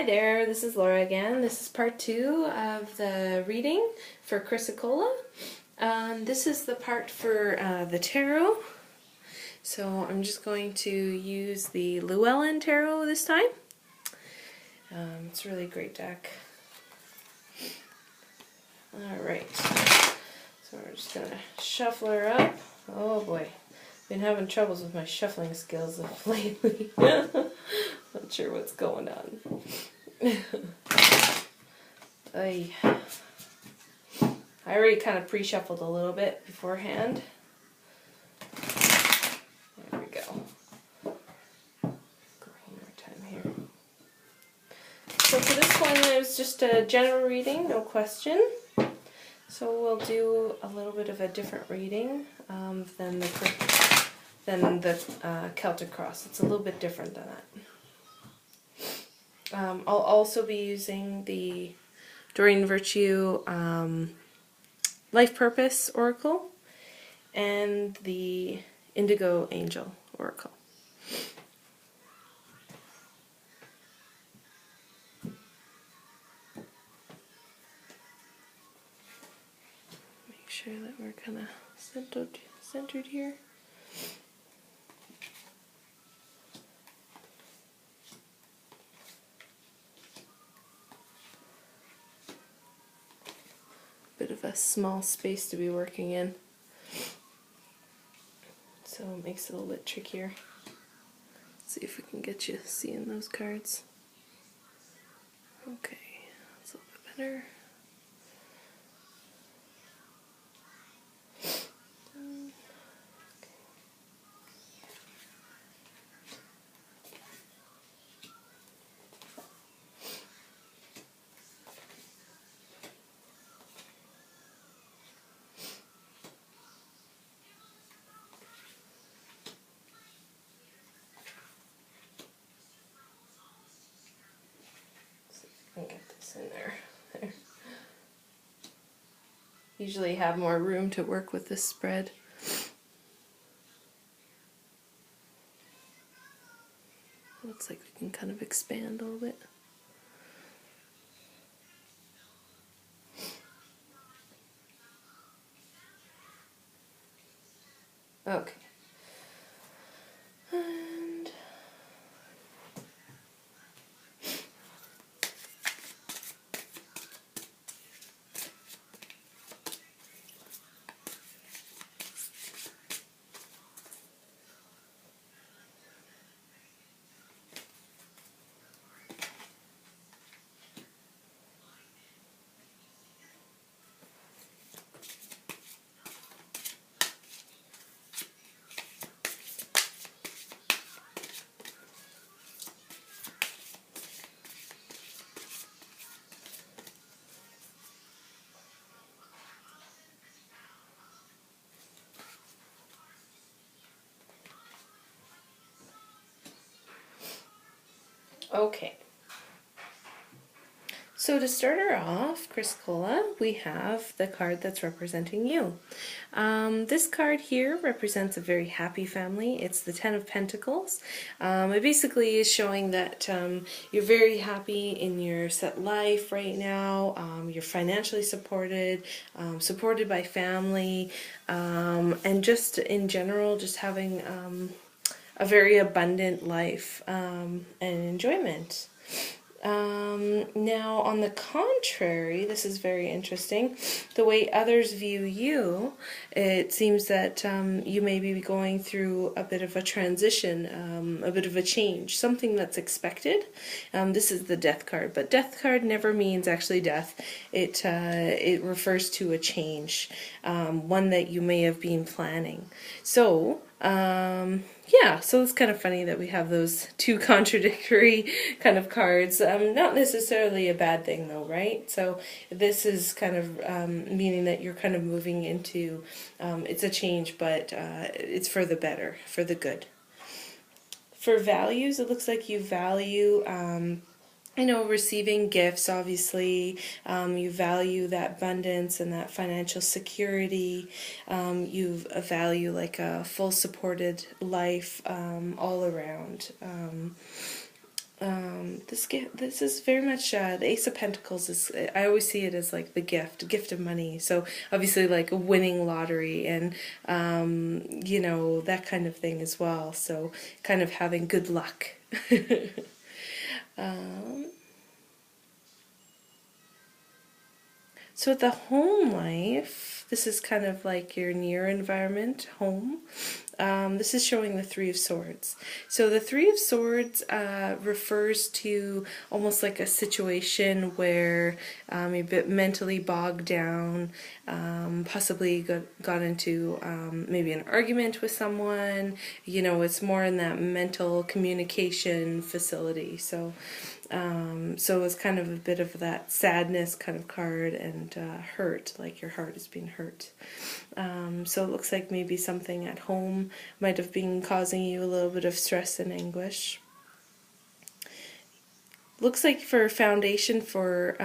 Hi there, this is Laura again. This is part 2 of the reading for Chrysocolla. This is the part for the tarot. So I'm just going to use the Llewellyn Tarot this time. It's a really great deck. Alright, so we're just going to shuffle her up. Oh boy, been having troubles with my shuffling skills lately. Not sure what's going on. I already kind of pre-shuffled a little bit beforehand. There we go. Go one more time here. So for this one, it was just a general reading, no question. So we'll do a little bit of a different reading than the Celtic Cross. It's a little bit different than that. I'll also be using the Doreen Virtue Life Purpose Oracle and the Indigo Angel Oracle. Make sure that we're kind of centered here. Bit of a small space to be working in, so it makes it a little bit trickier. Let's see if we can get you seeing those cards. Okay, that's a little bit better. I'll get this in there. Usually have more room to work with this spread. Looks like we can kind of expand a little bit. Okay. And okay. So to start her off, Chrysocolla, we have the card that's representing you. This card here represents a very happy family. It's the Ten of Pentacles. It basically is showing that you're very happy in your set life right now. You're financially supported, supported by family, and just in general, just having a very abundant life and enjoyment. Now, on the contrary, this is very interesting. The way others view you, it seems that you may be going through a bit of a transition, a bit of a change, something that's expected. This is the Death card, but Death card never means actually death. It refers to a change, one that you may have been planning. So, yeah, so it's kind of funny that we have those two contradictory kind of cards. Not necessarily a bad thing though, right? So this is kind of meaning that you're kind of moving into, it's a change, but it's for the better, for the good. For values, it looks like you value receiving gifts, obviously. You value that abundance and that financial security. You value like a full supported life all around. This is very much the Ace of Pentacles is, I always see it as like the gift of money. So obviously like winning lottery and you know, that kind of thing as well. So kind of having good luck. um, So with the home life, this is kind of like your near environment, home. This is showing the Three of Swords. So the Three of Swords refers to almost like a situation where you're a bit mentally bogged down, possibly got into maybe an argument with someone. You know, it's more in that mental communication facility. So so it's kind of a bit of that sadness kind of card and hurt, like your heart is being hurt. So it looks like maybe something at home might have been causing you a little bit of stress and anguish. Looks like for foundation for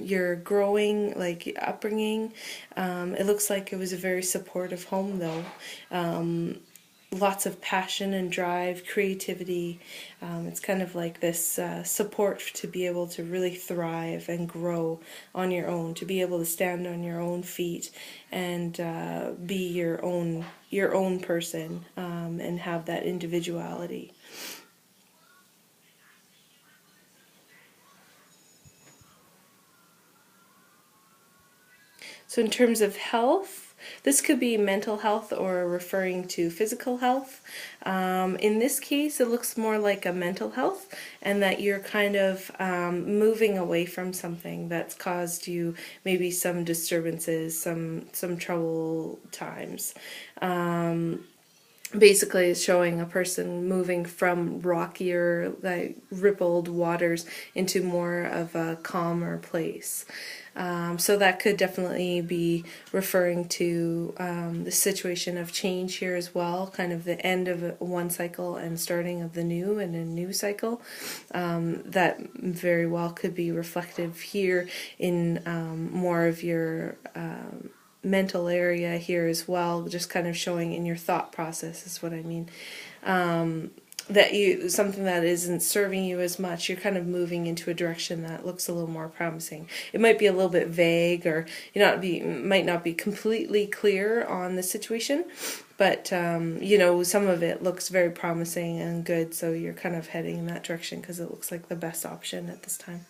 your growing, like upbringing, it looks like it was a very supportive home though. Lots of passion and drive, creativity. It's kind of like this support to be able to really thrive and grow on your own, to be able to stand on your own feet and be your own person and have that individuality. So in terms of health, this could be mental health or referring to physical health. In this case, it looks more like a mental health, and that you're kind of moving away from something that's caused you maybe some disturbances, some trouble times. Basically it's showing a person moving from rockier, like rippled waters into more of a calmer place. So that could definitely be referring to the situation of change here as well, kind of the end of one cycle and starting of the new and a new cycle. That very well could be reflective here in more of your mental area here as well, just kind of showing in your thought process is what I mean. That you, something that isn't serving you as much, you're kind of moving into a direction that looks a little more promising. It might be a little bit vague, or might not be completely clear on the situation, but you know, some of it looks very promising and good, so you're kind of heading in that direction because it looks like the best option at this time.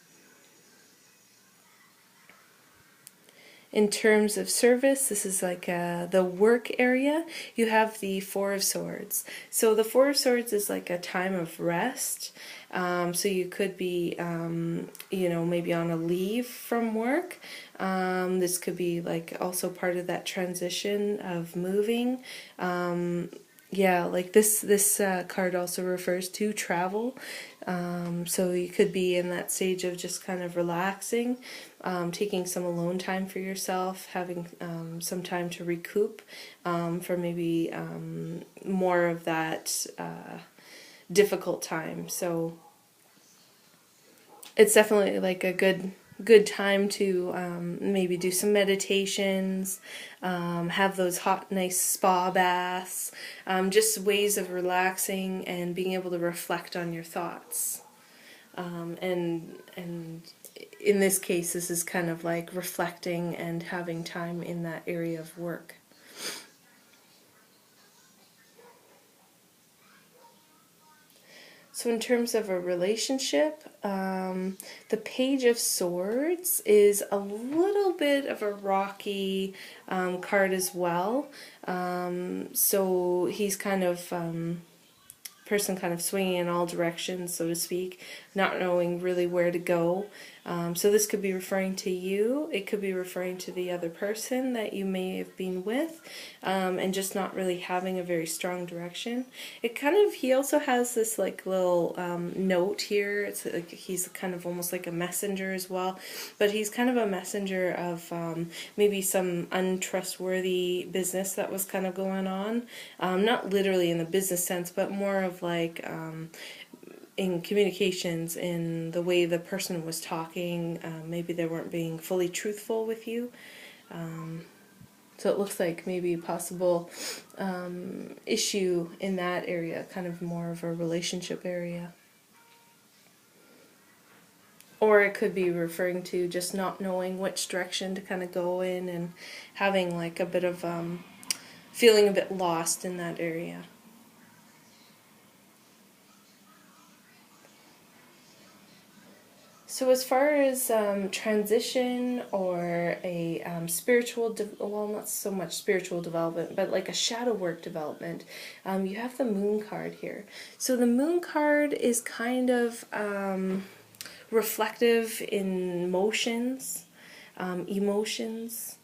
In terms of service, this is like the work area. You have the Four of Swords. So the Four of Swords is like a time of rest. So you could be, you know, maybe on a leave from work. This could be like also part of that transition of moving. Yeah, like this card also refers to travel. So you could be in that stage of just kind of relaxing, taking some alone time for yourself, having some time to recoup for maybe more of that difficult time. So it's definitely like a good time to maybe do some meditations, have those hot, nice spa baths, just ways of relaxing and being able to reflect on your thoughts. And in this case, this is kind of like reflecting and having time in that area of work. So in terms of a relationship, the Page of Swords is a little bit of a rocky card as well. So he's kind of person kind of swinging in all directions, so to speak, not knowing really where to go. So this could be referring to you, it could be referring to the other person that you may have been with, and just not really having a very strong direction. It kind of, he also has this like little note here, it's like he's kind of almost like a messenger as well, but he's kind of a messenger of maybe some untrustworthy business that was kind of going on, not literally in the business sense, but more of like in communications, in the way the person was talking, maybe they weren't being fully truthful with you. So it looks like maybe a possible issue in that area, kind of more of a relationship area. Or it could be referring to just not knowing which direction to kind of go in and having like a bit of feeling a bit lost in that area. So as far as transition or a well, not so much spiritual development, but like a shadow work development, you have the moon card here. So the moon card is kind of reflective in motions, emotions.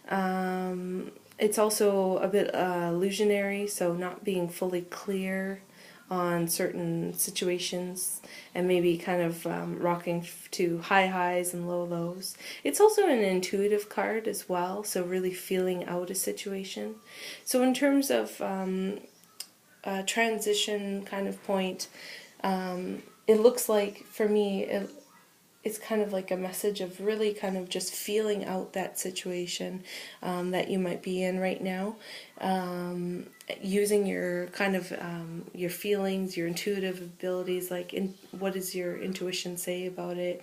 It's also a bit illusionary, so not being fully clear on certain situations and maybe kind of rocking to high highs and low lows. It's also an intuitive card as well, so really feeling out a situation. So in terms of a transition kind of point, it looks like for me it's kind of like a message of really kind of just feeling out that situation that you might be in right now, using your kind of your feelings, your intuitive abilities, like what does your intuition say about it,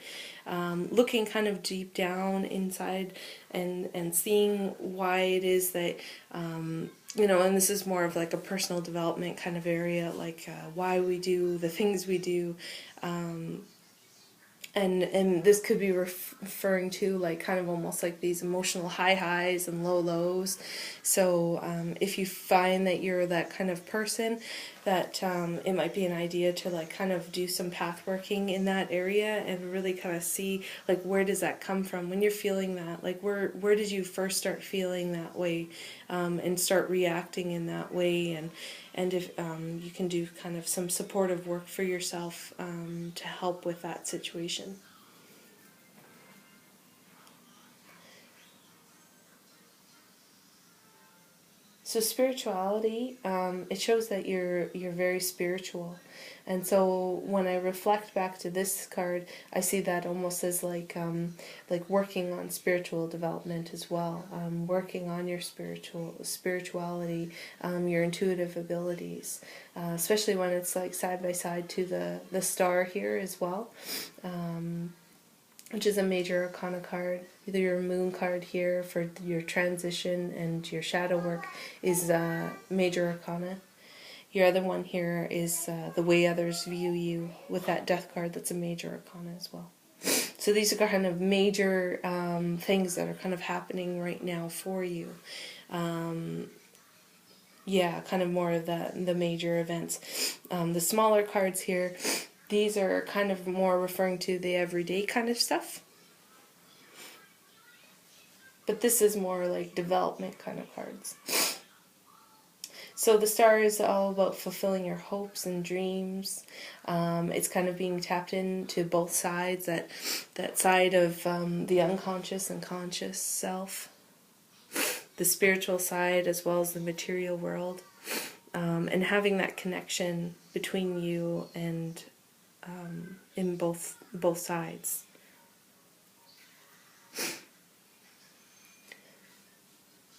looking kind of deep down inside and seeing why it is that and this is more of like a personal development kind of area, like why we do the things we do. And this could be referring to like kind of almost like these emotional high highs and low lows. So if you find that you're that kind of person, that it might be an idea to like kind of do some path working in that area and really kind of see like where does that come from when you're feeling that, like where did you first start feeling that way, and start reacting in that way, and if you can do kind of some supportive work for yourself to help with that situation. So spirituality, it shows that you're very spiritual, and so when I reflect back to this card, I see that almost as like working on spiritual development as well, working on your spirituality, your intuitive abilities, especially when it's like side by side to the star here as well. Which is a major arcana card. Either your moon card here for your transition and your shadow work is major arcana. Your other one here is the way others view you with that death card. That's a major arcana as well. So these are kind of major things that are kind of happening right now for you. Yeah, kind of more of the major events. The smaller cards here, these are kind of more referring to the everyday kind of stuff. But this is more like development kind of cards. So the star is all about fulfilling your hopes and dreams. It's kind of being tapped into both sides, that side of the unconscious and conscious self, the spiritual side as well as the material world, and having that connection between you and in both sides.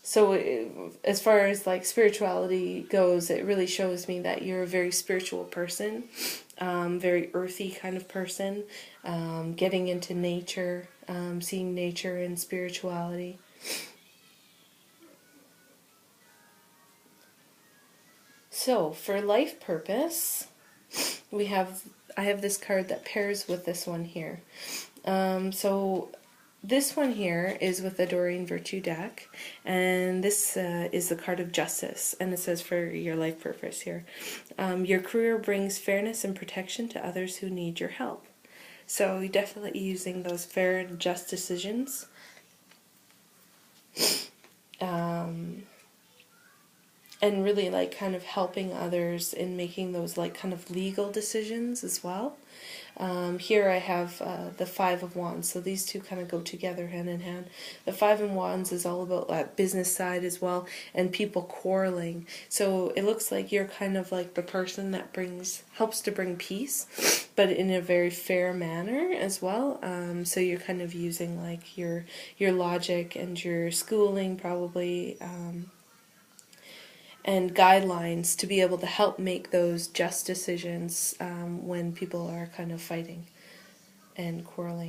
So as far as like spirituality goes, it really shows me that you're a very spiritual person, very earthy kind of person, getting into nature, seeing nature and spirituality. So for life purpose, I have this card that pairs with this one here. So this one here is with the Doreen Virtue deck, and this is the card of justice, and it says for your life purpose here, your career brings fairness and protection to others who need your help. So you're definitely using those fair and just decisions. And really like kind of helping others in making those like kind of legal decisions as well. Here I have the Five of Wands, so these two kind of go together hand in hand. The Five of Wands is all about that business side as well, and people quarreling. So it looks like you're kind of like the person that helps to bring peace, but in a very fair manner as well. So you're kind of using like your logic and your schooling probably, and guidelines to be able to help make those just decisions when people are kind of fighting. and quarreling.